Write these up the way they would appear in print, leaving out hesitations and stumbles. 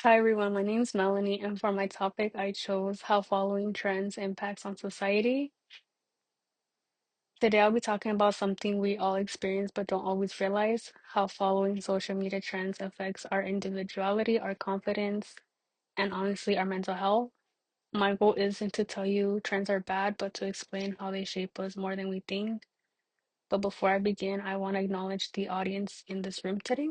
Hi everyone, my name is Melanie, and for my topic, I chose how following trends impacts on society. Today, I'll be talking about something we all experience but don't always realize, how following social media trends affects our individuality, our confidence, and honestly, our mental health. My goal isn't to tell you trends are bad, but to explain how they shape us more than we think. But before I begin, I want to acknowledge the audience in this room today.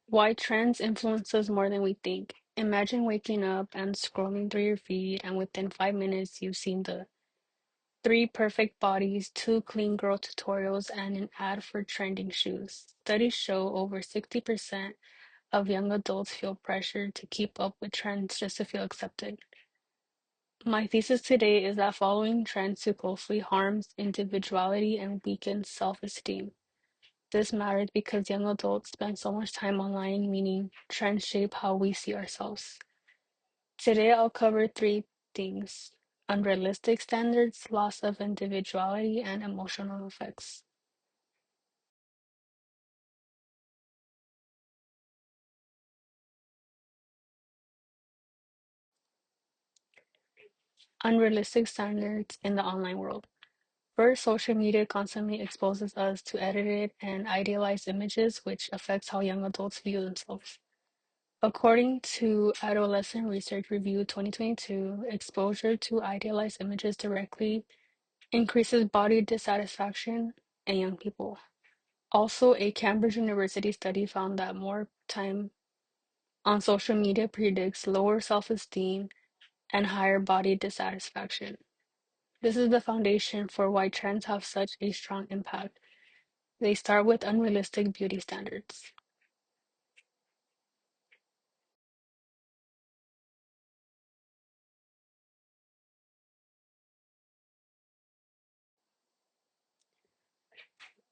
Why trends influence us more than we think. Imagine waking up and scrolling through your feed, and within 5 minutes, you've seen the three perfect bodies, two clean girl tutorials, and an ad for trending shoes. Studies show over 60% of young adults feel pressured to keep up with trends just to feel accepted. My thesis today is that following trends too closely harms individuality and weakens self esteem. This matters because young adults spend so much time online, meaning trends shape how we see ourselves. Today, I'll cover three things: unrealistic standards, loss of individuality, and emotional effects. Unrealistic standards in the online world. First, social media constantly exposes us to edited and idealized images, which affects how young adults view themselves. According to Adolescent Research Review 2022, exposure to idealized images directly increases body dissatisfaction in young people. Also, a Cambridge University study found that more time on social media predicts lower self esteem and higher body dissatisfaction. This is the foundation for why trends have such a strong impact. They start with unrealistic beauty standards.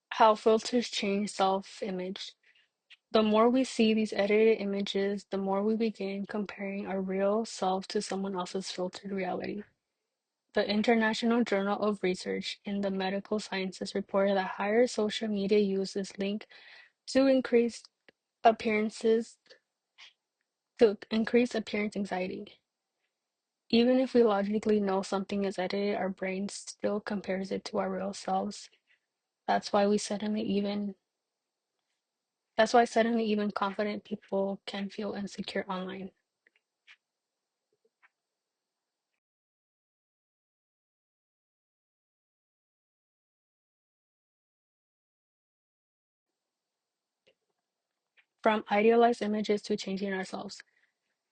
How filters change self image. The more we see these edited images, the more we begin comparing our real self to someone else's filtered reality. The International Journal of Research in the Medical Sciences reported that higher social media use is linked to appearances increase appearance anxiety. Even if we logically know something is edited, our brain still compares it to our real selves. That's why we suddenly even that's why suddenly even confident people can feel insecure online. From idealized images to changing ourselves.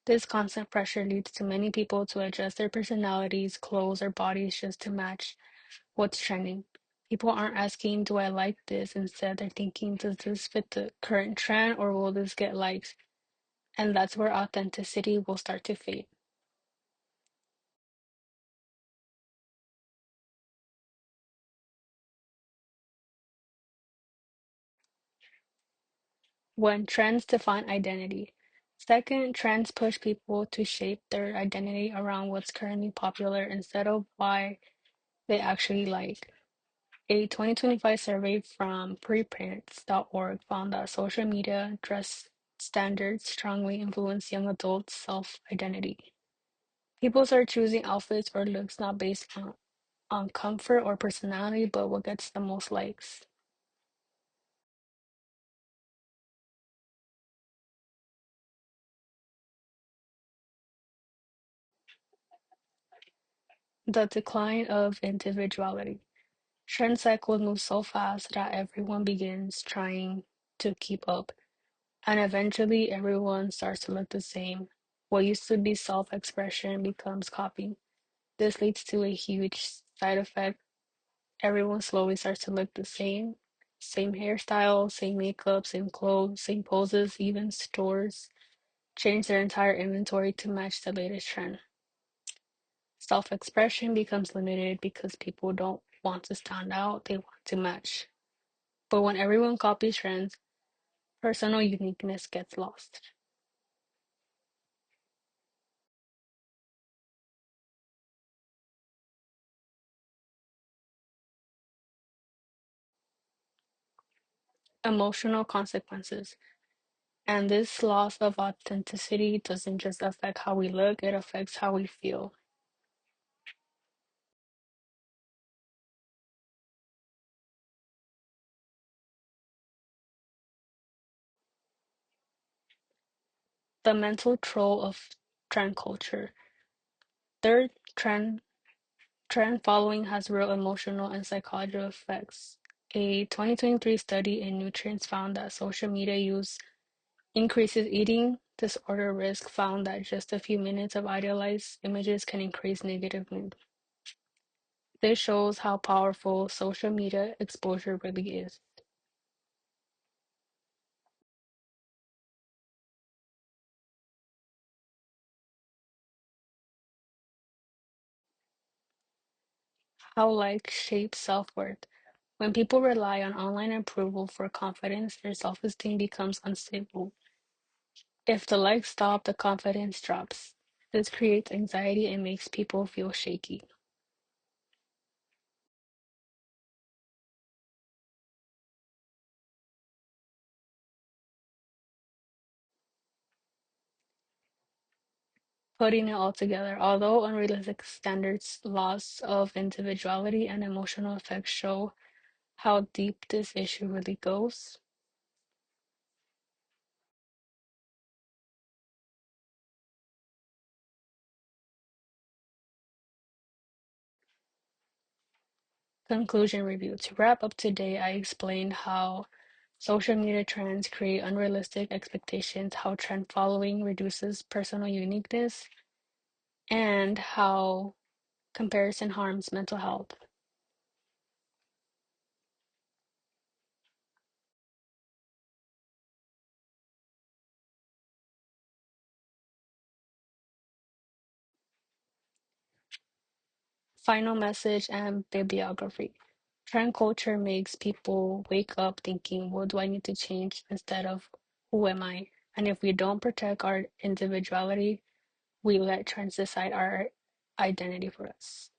This constant pressure leads to many people to adjust their personalities, clothes, or bodies just to match what's trending. People aren't asking, do I like this? Instead, they're thinking, does this fit the current trend or will this get likes? And that's where authenticity will start to fade. When trends define identity. Second, trends push people to shape their identity around what's currently popular instead of why they actually like. A 2025 survey from preparents.org found that social media dress standards strongly influence young adults' self-identity. People start choosing outfits or looks not based on comfort or personality, but what gets the most likes. The decline of individuality. Trend cycles move so fast that everyone begins trying to keep up, and eventually everyone starts to look the same. What used to be self-expression becomes copy. This leads to a huge side effect. Everyone slowly starts to look the same. Same hairstyle, same makeup, same clothes, same poses, even stores change their entire inventory to match the latest trend. Self-expression becomes limited because people don't want to stand out, they want to match. But when everyone copies trends, personal uniqueness gets lost. emotional consequences. And this loss of authenticity doesn't just affect how we look, it affects how we feel. The mental toll of trend culture. Third, trend following has real emotional and psychological effects. A 2023 study in Nutrients found that social media use increases eating disorder risk, found that just a few minutes of idealized images can increase negative mood. This shows how powerful social media exposure really is. How like shapes self-worth. When people rely on online approval for confidence, their self-esteem becomes unstable. If the likes stop, the confidence drops. This creates anxiety and makes people feel shaky. Putting it all together, although unrealistic standards, loss of individuality, and emotional effects show how deep this issue really goes. Conclusion review. To wrap up today, I explained how social media trends create unrealistic expectations, how trend following reduces personal uniqueness, and how comparison harms mental health. Final message and bibliography. Trend culture makes people wake up thinking, what do I need to change instead of who am I? And if we don't protect our individuality, we let trends decide our identity for us.